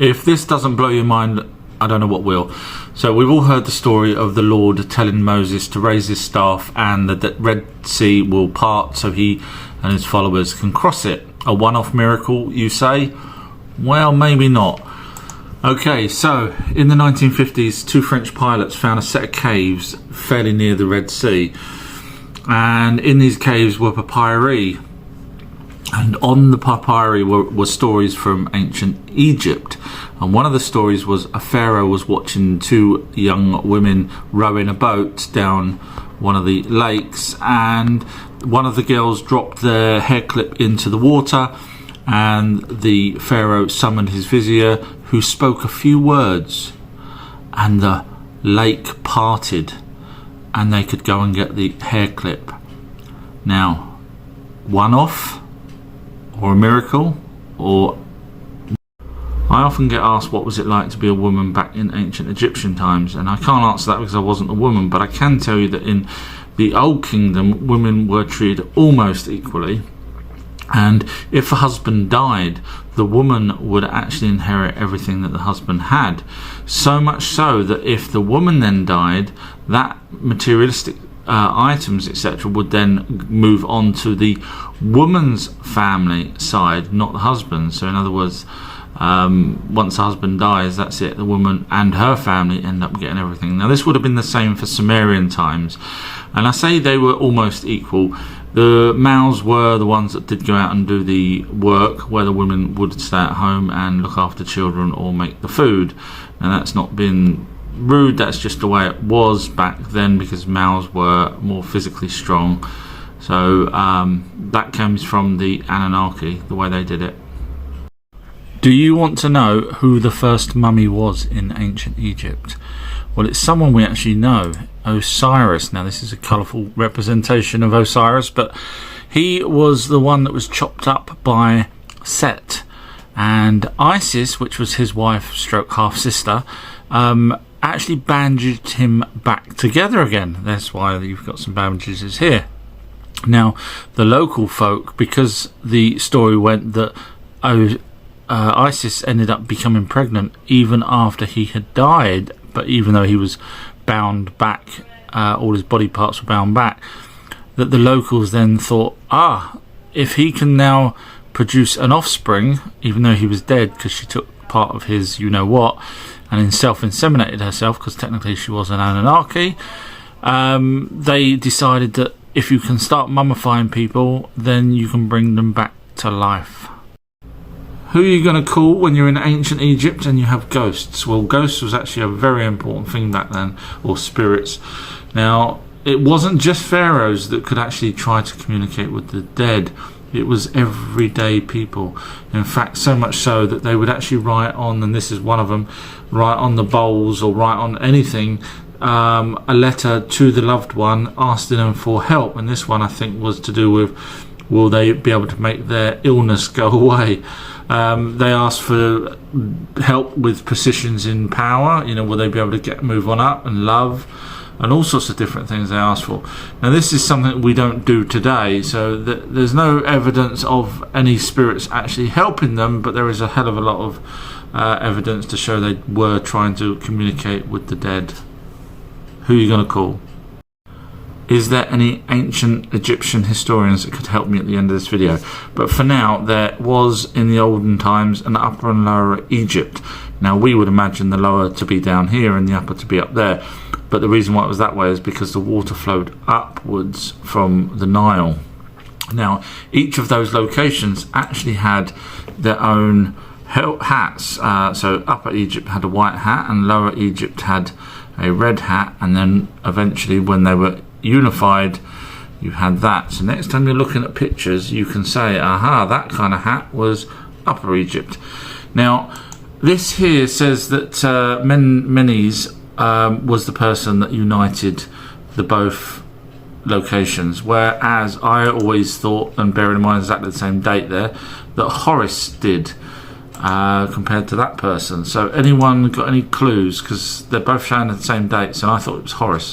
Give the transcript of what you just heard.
If this doesn't blow your mind, I don't know what will. So we've all heard the story of the Lord telling Moses to raise his staff and the Red Sea will part so he and his followers can cross it. A one-off miracle, you say? Well, maybe not. Okay, so in the 1950s, 2 French pilots found a set of caves fairly near the Red Sea. And in these caves were papyri. And on the papyri were stories from ancient Egypt. And one of the stories was a pharaoh was watching 2 young women rowing a boat down one of the lakes. And one of the girls dropped their hair clip into the water. And the pharaoh summoned his vizier, who spoke a few words. And the lake parted. And they could go and get the hair clip. Now, one-off? Or a miracle? Or I often get asked what was it like to be a woman back in ancient Egyptian times, and I can't answer that because I wasn't a woman, but I can tell you that in the Old Kingdom women were treated almost equally, and if a husband died, the woman would actually inherit everything that the husband had, so much so that if the woman then died, that materialistic items etc would then move on to the woman's family side, not the husband. So in other words, once the husband dies, that's it, the woman and her family end up getting everything. Now this would have been the same for Sumerian times, and I say they were almost equal. The males were the ones that did go out and do the work, where the women would stay at home and look after children or make the food. And that's not been rude, that's just the way it was back then, because males were more physically strong. So that comes from the Anunnaki, the way they did it. Do you want to know who the first mummy was in ancient Egypt? Well, it's someone we actually know, Osiris. Now this is a colourful representation of Osiris, but he was the one that was chopped up by Set, and Isis, which was his wife stroke half sister, actually bandaged him back together again. That's why you've got some bandages here. Now the local folk, because the story went that Isis ended up becoming pregnant even after he had died, but even though he was bound back, all his body parts were bound back, that the locals then thought, if he can now produce an offspring, even though he was dead because she took part of his you-know-what and then self-inseminated herself, because technically she was an Anunnaki, they decided that if you can start mummifying people, then you can bring them back to life. Who are you going to call when you're in ancient Egypt and you have ghosts? Well, ghosts was actually a very important thing back then, or spirits. Now, it wasn't just pharaohs that could actually try to communicate with the dead. It was everyday people. In fact, so much so that they would actually write on, and this is one of them, write on the bowls or write on anything, a letter to the loved one asking them for help. And this one, I think, was to do with, will they be able to make their illness go away? They asked for help with positions in power, will they be able to move on up, and love, and all sorts of different things they asked for. Now this is something we don't do today, so there's no evidence of any spirits actually helping them, but there is a hell of a lot of evidence to show they were trying to communicate with the dead. Who are you going to call? Is there any ancient Egyptian historians that could help me at the end of this video? But for now, there was in the olden times an Upper and Lower Egypt. Now we would imagine the lower to be down here and the upper to be up there, but the reason why it was that way is because the water flowed upwards from the Nile. Now each of those locations actually had their own hats. So Upper Egypt had a white hat and Lower Egypt had a red hat, and then eventually when they were unified, you had that. So next time you're looking at pictures, you can say, aha, that kind of hat was Upper Egypt. Now this here says that Menes was the person that united the both locations, whereas I always thought, and bearing in mind exactly the same date there, that Horus did, compared to that person. So anyone got any clues? Because they're both showing the same dates, and I thought it was Horus.